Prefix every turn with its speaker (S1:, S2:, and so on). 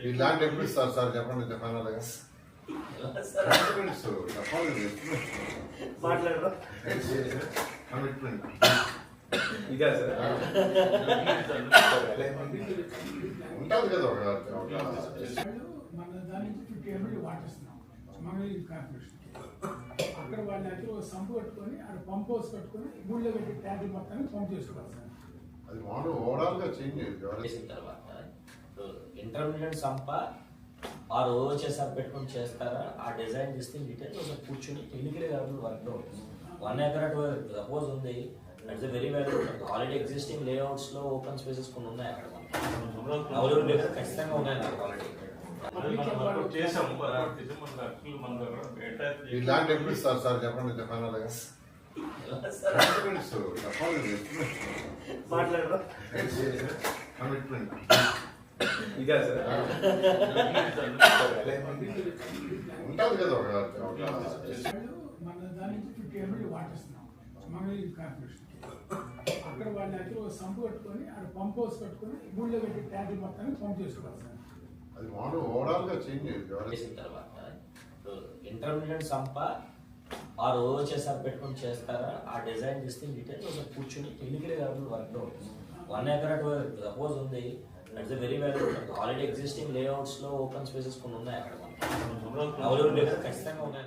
S1: ఇలాంటి ఎప్పుడు ఇస్తారు సార్ చెప్పండి ఫైనల్గా కమిట్మెంట్
S2: ఇదే సార్
S1: ఉంటుంది కదా
S3: మన దాని నుంచి 50 ml వాటేస్తున్నాం మంగళగిరి కార్పొరేషన్ అక్కడ వాళ్ళు అయితే సంపు కట్టుకొని అక్కడ పంప్ హౌస్ కట్టుకొని ఊళ్ళో పెట్టి ట్యాంక్ మొత్తాన్ని పంప్ చేసుకోవాలి సార్.
S1: అది మోడల్ ఓవరాల్ గా చేంజ్
S4: చేసిన తర్వాత ఇంటర్మీడియట్ సంప ఆ ఓహెచ్ఎస్ఆర్ పెట్టుకొని చేస్తారా ఆ డిజైన్ చేస్తే డీటెయిల్స్ ఒకసారి కూర్చొని టెక్నికల్ లెవెల్ వర్క్ అవుతుంది. 1 acre సపోజ్ ఉంది, that's a very valuable. Already existing layouts లో ఓపెన్ స్పేసెస్ కొన్ని ఉన్నాయి అక్కడ అవైలబుల్ దగ్గర ఖచ్చితంగా ఉన్నాయి నాకు ఆల్రెడీ.
S1: ఇలాంటి ఎప్పుడు ఇస్తారు సార్ చెప్పండి ఫైనల్గా కమిట్మెంట్
S2: ఇదే సార్
S1: ఉంటుంది కదా
S3: మన దాని నుంచి 50 ml వాటేస్తున్నాం మంగళగిరి కార్పొరేషన్ అక్కడ వాళ్ళు అయితే సంపు కట్టుకొని అక్కడ పంప్ హౌస్ కట్టుకొని ఊళ్ళో పెట్టి ట్యాంక్ మొత్తాన్ని పంప్ చేసుకోవాలి సార్.
S1: అది మోడల్ ఓవరాల్ గా చేంజ్
S4: చేసిన తర్వాత ఇంటర్మీడియట్ సంప ఆ ఓహెచ్ఎస్ఆర్ పెట్టుకొని చేస్తారా ఆ డిజైన్ చేస్తే డీటెయిల్స్ ఒకసారి కూర్చొని టెక్నికల్ లెవెల్ వర్క్ అవుతుంది. 1 acre సపోజ్ ఉంది, that's a very valuable. Already existing layouts లో ఓపెన్ స్పేసెస్ కొన్ని ఉన్నాయి అక్కడ అవైలబుల్ దగ్గర ఖచ్చితంగా ఉన్నాయి.